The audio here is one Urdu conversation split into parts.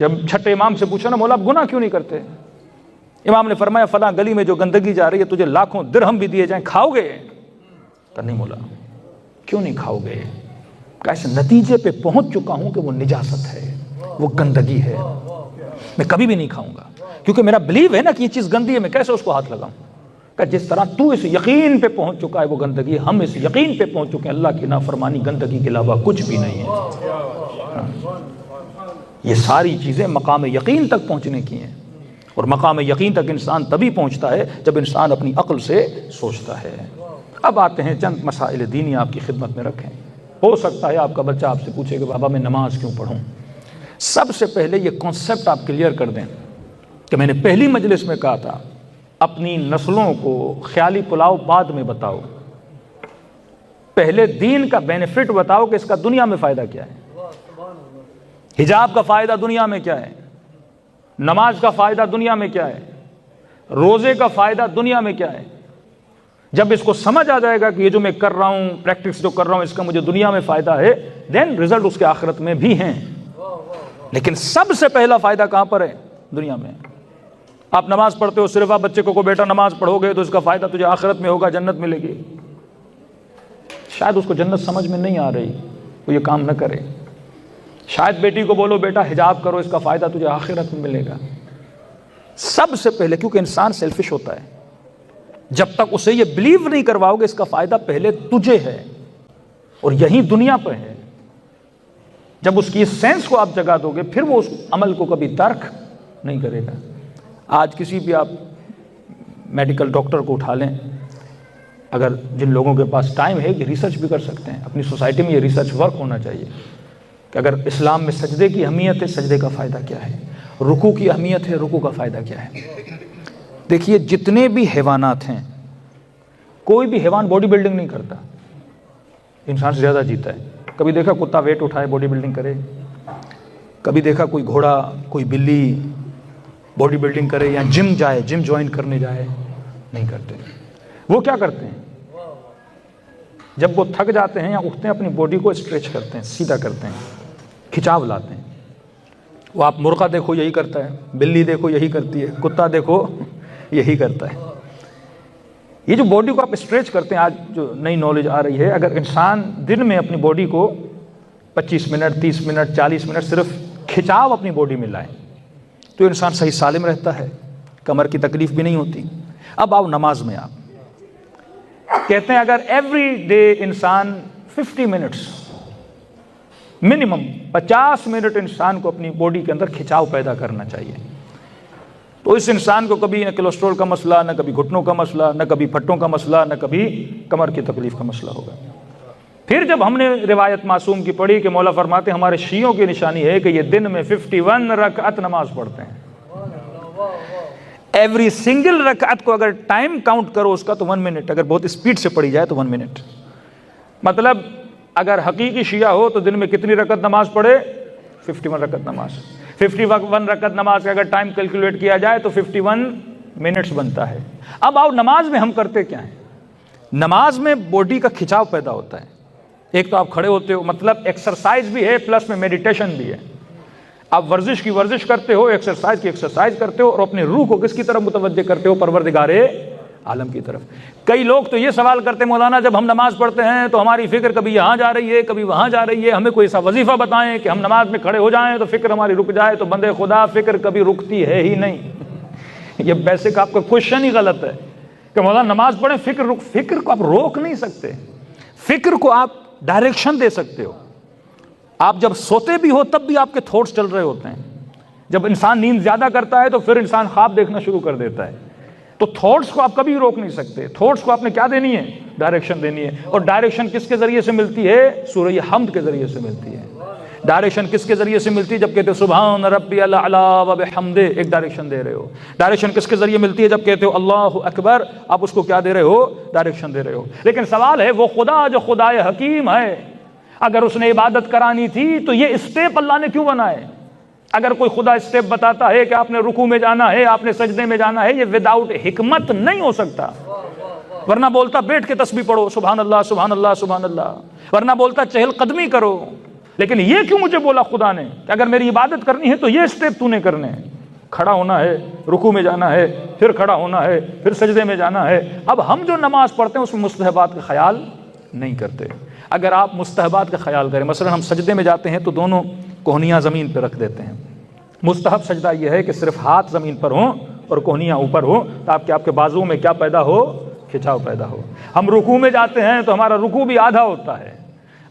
جب چھٹے امام سے پوچھا نا مولا آپ گناہ کیوں نہیں کرتے؟ امام نے فرمایا فلاں گلی میں جو گندگی جا رہی ہے تجھے لاکھوں درہم بھی دیے جائیں کھاؤ گے؟ کہ نہیں مولا۔ کیوں نہیں کھاؤ گے؟ کیسے نتیجے پہ پہنچ چکا ہوں کہ وہ نجاست ہے، وہ گندگی ہے، میں کبھی بھی نہیں کھاؤں گا، کیونکہ میرا بلیو ہے نا کہ یہ چیز گندی ہے، میں کیسے اس کو ہاتھ لگاؤں؟ کہ جس طرح تو اس یقین پہ پہنچ چکا ہے وہ گندگی، ہم اس یقین پہ پہنچ چکے ہیں اللہ کی نافرمانی گندگی کے علاوہ کچھ بھی نہیں ہے۔ یہ ساری چیزیں مقام یقین تک پہنچنے کی ہیں، اور مقام یقین تک انسان تبھی پہنچتا ہے جب انسان اپنی عقل سے سوچتا ہے۔ اب آتے ہیں چند مسائل دینی آپ کی خدمت میں رکھیں۔ ہو سکتا ہے آپ کا بچہ آپ سے پوچھے کہ بابا میں نماز کیوں پڑھوں؟ سب سے پہلے یہ کانسیپٹ آپ کلیئر کر دیں کہ میں نے پہلی مجلس میں کہا تھا اپنی نسلوں کو خیالی پلاؤ بعد میں بتاؤ، پہلے دین کا بینیفٹ بتاؤ کہ اس کا دنیا میں فائدہ کیا ہے، حجاب کا فائدہ دنیا میں کیا ہے، نماز کا فائدہ دنیا میں کیا ہے، روزے کا فائدہ دنیا میں کیا ہے۔ جب اس کو سمجھ آ جائے گا کہ یہ جو میں کر رہا ہوں، پریکٹس جو کر رہا ہوں، اس کا مجھے دنیا میں فائدہ ہے، دین رزلٹ اس کے آخرت میں بھی ہیں۔ لیکن سب سے پہلا فائدہ کہاں پر ہے؟ دنیا میں۔ آپ نماز پڑھتے ہو، صرف آپ بچے کو بیٹا نماز پڑھو گے تو اس کا فائدہ تجھے آخرت میں ہوگا، جنت ملے گی۔ شاید اس کو جنت سمجھ میں نہیں آ رہی، وہ یہ کام نہ کرے۔ شاید بیٹی کو بولو بیٹا حجاب کرو، اس کا فائدہ تجھے آخرت میں ملے گا۔ سب سے پہلے، کیونکہ انسان سیلفش ہوتا ہے، جب تک اسے یہ بلیو نہیں کرواؤ گے اس کا فائدہ پہلے تجھے ہے اور یہی دنیا پہ ہے، جب اس کی سینس کو آپ جگا دو گے پھر وہ اس عمل کو کبھی ترک نہیں کرے گا۔ آج کسی بھی آپ میڈیکل ڈاکٹر کو اٹھا لیں، اگر جن لوگوں کے پاس ٹائم ہے یہ ریسرچ بھی کر سکتے ہیں، اپنی سوسائٹی میں یہ ریسرچ ورک ہونا چاہیے کہ اگر اسلام میں سجدے کی اہمیت ہے، سجدے کا فائدہ کیا ہے، رکوع کی اہمیت ہے، رکوع کا فائدہ کیا ہے۔ دیکھیے جتنے بھی حیوانات ہیں، کوئی بھی حیوان باڈی بلڈنگ نہیں کرتا، انسان سے زیادہ جیتا ہے۔ کبھی دیکھا کتا ویٹ اٹھائے باڈی بلڈنگ کرے؟ کبھی دیکھا کوئی گھوڑا، کوئی بلی باڈی بلڈنگ کرے یا جم جائے، جم جوائن کرنے جائے؟ نہیں کرتے۔ وہ کیا کرتے ہیں؟ جب وہ تھک جاتے ہیں یا اٹھتے ہیں اپنی باڈی کو اسٹریچ کرتے ہیں، سیدھا کرتے ہیں، کھچاو لاتے ہیں۔ وہ آپ مرغا دیکھو یہی کرتا ہے، بلی دیکھو یہی کرتی ہے، کتا دیکھو یہی کرتا ہے۔ یہ جو باڈی کو آپ اسٹریچ کرتے ہیں، آج جو نئی نالج آ رہی ہے، اگر انسان دن میں اپنی باڈی کو 25 منٹ 30 منٹ 40 منٹ صرف کھچاو اپنی باڈی میں لائے تو انسان صحیح سالم رہتا ہے، کمر کی تکلیف بھی نہیں ہوتی۔ اب آؤ نماز میں، آپ کہتے ہیں اگر ایوری ڈے انسان 50 منٹس منیمم 50 منٹ انسان کو اپنی باڈی کے اندر کھچاو پیدا کرنا چاہیے، تو اس انسان کو کبھی نہ کولیسٹرول کا مسئلہ، نہ کبھی گھٹنوں کا مسئلہ، نہ کبھی پھٹوں کا مسئلہ، نہ کبھی کمر کی تکلیف کا مسئلہ ہوگا۔ پھر جب ہم نے روایت معصوم کی پڑھی کہ مولا فرماتے ہیں ہمارے شیعوں کی نشانی ہے کہ یہ دن میں 51 رکعت نماز پڑھتے ہیں، ایوری سنگل رکعت کو اگر ٹائم کاؤنٹ کرو اس کا تو 1 منٹ، اگر بہت اسپیڈ سے پڑھی جائے تو 1 منٹ۔ مطلب اگر حقیقی شیعہ ہو تو دن میں کتنی رکعت نماز پڑھے؟ 51 رکعت نماز۔ 51 رکعت نماز کا اگر ٹائم کیلکولیٹ کیا جائے تو 51 منٹس بنتا ہے۔ اب آؤ نماز میں ہم کرتے کیا ہیں؟ نماز میں باڈی کا کھچاو پیدا ہوتا ہے۔ ایک تو آپ کھڑے ہوتے ہو، مطلب ایکسرسائز بھی ہے پلس میں میڈیٹیشن بھی ہے۔ آپ ورزش کی ورزش کرتے ہو، ایکسرسائز کی ایکسرسائز کرتے ہو، اور اپنے روح کو کس کی طرف متوجہ کرتے ہو؟ پروردگار عالم کی طرف۔ کئی لوگ تو یہ سوال کرتے ہیں مولانا جب ہم نماز پڑھتے ہیں تو ہماری فکر کبھی یہاں جا رہی ہے کبھی وہاں جا رہی ہے، ہمیں کوئی ایسا وظیفہ بتائیں کہ ہم نماز میں کھڑے ہو جائیں تو فکر ہماری رک جائے۔ تو بندے خدا فکر کبھی رکتی ہے ہی نہیں۔ یہ بیسک آپ کا کوشچن ہی غلط ہے کہ مولانا نماز پڑھیں فکر کو آپ روک نہیں سکتے، فکر کو آپ ڈائریکشن دے سکتے ہو۔ آپ جب سوتے بھی ہو تب بھی آپ کے تھاٹس چل رہے ہوتے ہیں۔ جب انسان نیند زیادہ کرتا ہے تو پھر انسان خواب دیکھنا شروع کر دیتا ہے۔ تو تھاٹس کو آپ کبھی روک نہیں سکتے، تھاٹس کو آپ نے کیا دینی ہے؟ ڈائریکشن دینی ہے۔ اور ڈائریکشن کس کے ذریعے سے ملتی ہے؟ سورہ حمد کے ذریعے سے ملتی ہے۔ ڈائریکشن کس کے ذریعے سے ملتی ہے؟ جب کہتے ہو سبحان ربی الاعلی و بحمدہ، ایک ڈائریکشن دے رہے ہو۔ ڈائریکشن کس کے ذریعے ملتی ہے؟ جب کہتے ہو اللہ اکبر، آپ اس کو کیا دے رہے ہو؟ ڈائریکشن دے رہے ہو۔ لیکن سوال ہے وہ خدا جو خدائے حکیم ہے، اگر اس نے عبادت کرانی تھی تو یہ اسٹیپ اللہ نے کیوں بنائے؟ اگر کوئی خدا اسٹیپ بتاتا ہے کہ آپ نے رکوع میں جانا ہے، آپ نے سجدے میں جانا ہے، یہ وداؤٹ حکمت نہیں ہو سکتا۔ ورنہ بولتا بیٹھ کے تسبیح پڑھو سبحان اللہ سبحان اللہ سبحان اللہ، ورنہ بولتا چہل قدمی کرو، لیکن یہ کیوں مجھے بولا خدا نے کہ اگر میری عبادت کرنی ہے تو یہ اسٹیپ تو نے کرنے ہیں، کھڑا ہونا ہے، رکوع میں جانا ہے، پھر کھڑا ہونا ہے، پھر سجدے میں جانا ہے۔ اب ہم جو نماز پڑھتے ہیں اس میں مستحبات کا خیال نہیں کرتے۔ اگر آپ مستحبات کا خیال کریں، مثلا ہم سجدے میں جاتے ہیں تو دونوں کوہنیاں زمین پہ رکھ دیتے ہیں۔ مستحب سجدہ یہ ہے کہ صرف ہاتھ زمین پر ہوں اور کوہنیاں اوپر ہوں تاکہ آپ کے بازو میں کیا پیدا ہو؟ کھچاؤ پیدا ہو۔ ہم رکوع میں جاتے ہیں تو ہمارا رکوع بھی آدھا ہوتا ہے۔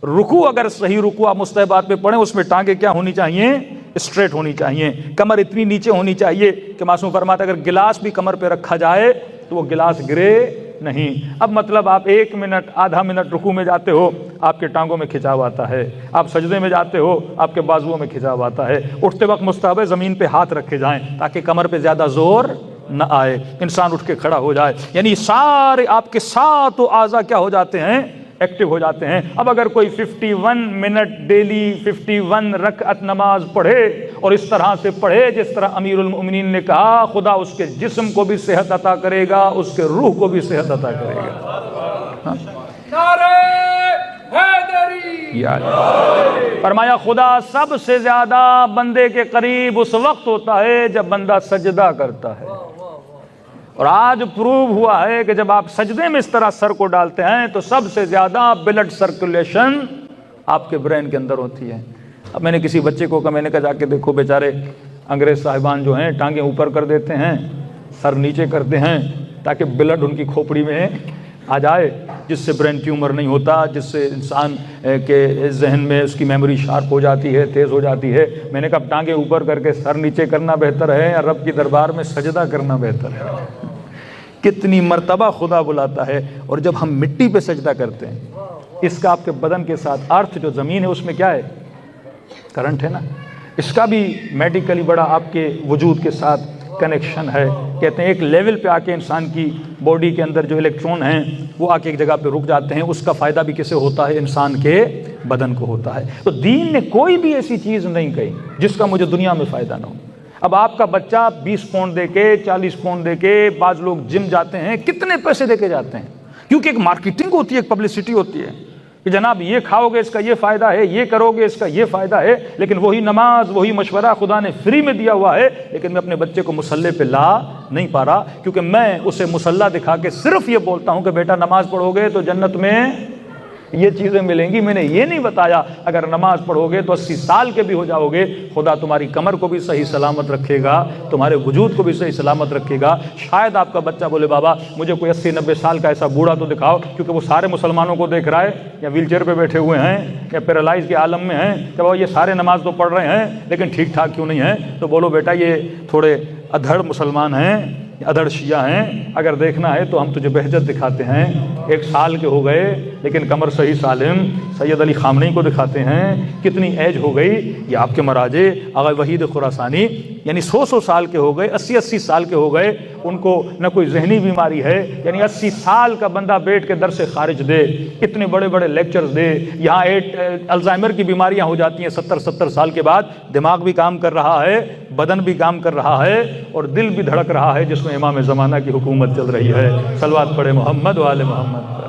رکوع اگر صحیح رکوع آپ مستحبات پہ پڑھیں اس میں ٹانگیں کیا ہونی چاہیے؟ اسٹریٹ ہونی چاہیے، کمر اتنی نیچے ہونی چاہیے کہ معصوم فرماتا ہے اگر گلاس بھی کمر پہ رکھا جائے تو وہ گلاس گرے نہیں۔ اب مطلب آپ 1 منٹ آدھا منٹ رکوع میں جاتے ہو آپ کے ٹانگوں میں کھچاو آتا ہے، آپ سجدے میں جاتے ہو آپ کے بازوؤں میں کھچاو آتا ہے۔ اٹھتے وقت مستحب ہے زمین پہ ہاتھ رکھے جائیں تاکہ کمر پہ زیادہ زور نہ آئے، انسان اٹھ کے کھڑا ہو جائے، یعنی سارے آپ کے 7 اعضاء کیا ہو جاتے ہیں؟ ایکٹیو ہو جاتے ہیں۔ اب اگر کوئی 51 منٹ ڈیلی 51 رکعت نماز پڑھے اور اس طرح سے پڑھے جس طرح امیر المؤمنین نے کہا، خدا اس کے جسم کو بھی صحت عطا کرے گا، اس کے روح کو بھی صحت عطا کرے گا۔ نعرہ حیدری! فرمایا خدا سب سے زیادہ بندے کے قریب اس وقت ہوتا ہے جب بندہ سجدہ کرتا ہے، اور آج پروو ہوا ہے کہ جب آپ سجدے میں اس طرح سر کو ڈالتے ہیں تو سب سے زیادہ بلڈ سرکولیشن آپ کے برین کے اندر ہوتی ہے۔ اب میں نے کسی بچے کو کہا، میں نے کہا جا کے دیکھو بیچارے انگریز صاحبان جو ہیں ٹانگیں اوپر کر دیتے ہیں، سر نیچے کرتے ہیں تاکہ بلڈ ان کی کھوپڑی میں آ جائے، جس سے برین ٹیومر نہیں ہوتا، جس سے انسان کے ذہن میں اس کی میموری شارپ ہو جاتی ہے، تیز ہو جاتی ہے۔ میں نے کہا ٹانگیں اوپر کر کے سر نیچے کرنا بہتر ہے یا رب کی دربار میں سجدہ کرنا بہتر ہے؟ کتنی مرتبہ خدا بلاتا ہے۔ اور جب ہم مٹی پہ سجدہ کرتے ہیں، اس کا آپ کے بدن کے ساتھ ارتھ جو زمین ہے اس میں کیا ہے؟ کرنٹ ہے نا، اس کا بھی میڈیکلی بڑا آپ کے وجود کے ساتھ کنیکشن ہے۔ کہتے ہیں ایک لیول پہ آ کے انسان کی باڈی کے اندر جو الیکٹرون ہیں وہ آ کے ایک جگہ پہ رک جاتے ہیں، اس کا فائدہ بھی کسے ہوتا ہے؟ انسان کے بدن کو ہوتا ہے۔ تو دین نے کوئی بھی ایسی چیز نہیں کہی جس کا مجھے دنیا میں فائدہ نہ ہو۔ اب آپ کا بچہ 20 پاؤنڈ دے کے 40 پاؤنڈ دے کے، بعض لوگ جم جاتے ہیں، کتنے پیسے دے کے جاتے ہیں، کیونکہ ایک مارکیٹنگ ہوتی ہے، ایک پبلسٹی ہوتی ہے کہ جناب یہ کھاؤ گے اس کا یہ فائدہ ہے، یہ کرو گے اس کا یہ فائدہ ہے۔ لیکن وہی نماز، وہی مشورہ خدا نے فری میں دیا ہوا ہے، لیکن میں اپنے بچے کو مصلی پہ لا نہیں پا رہا، کیونکہ میں اسے مصلی دکھا کے صرف یہ بولتا ہوں کہ بیٹا نماز پڑھو گے تو جنت میں یہ چیزیں ملیں گی۔ میں نے یہ نہیں بتایا اگر نماز پڑھو گے تو 80 سال کے بھی ہو جاؤ گے، خدا تمہاری کمر کو بھی صحیح سلامت رکھے گا، تمہارے وجود کو بھی صحیح سلامت رکھے گا۔ شاید آپ کا بچہ بولے بابا مجھے کوئی 80-90 سال کا ایسا بوڑھا تو دکھاؤ، کیونکہ وہ سارے مسلمانوں کو دیکھ رہا ہے یا ویل چیئر پہ بیٹھے ہوئے ہیں یا پیرالائز کے عالم میں ہیں، کہ بابا یہ سارے نماز تو پڑھ رہے ہیں لیکن ٹھیک ٹھاک کیوں نہیں ہیں؟ تو بولو بیٹا یہ تھوڑے ادھڑ مسلمان ہیں، ادھڑ شیعہ ہیں، اگر دیکھنا ہے تو ہم تجھے بہجت دکھاتے ہیں، 1 سال کے ہو گئے لیکن کمر صحیح سالم، سید علی خامنئی کو دکھاتے ہیں، کتنی ایج ہو گئی، یہ آپ کے مراجع آغا وحید خراسانی یعنی 100 سال کے ہو گئے، 80 سال کے ہو گئے، ان کو نہ کوئی ذہنی بیماری ہے، یعنی 80 سال کا بندہ بیٹھ کے در سے خارج دے، اتنے بڑے بڑے لیکچرز دے۔ یہاں الزائمر کی بیماریاں ہو جاتی ہیں 70 سال کے بعد، دماغ بھی کام کر رہا ہے، بدن بھی کام کر رہا ہے اور دل بھی دھڑک رہا ہے، جس میں امام زمانہ کی حکومت چل رہی ہے۔ صلوات پڑھے محمد و آل محمد۔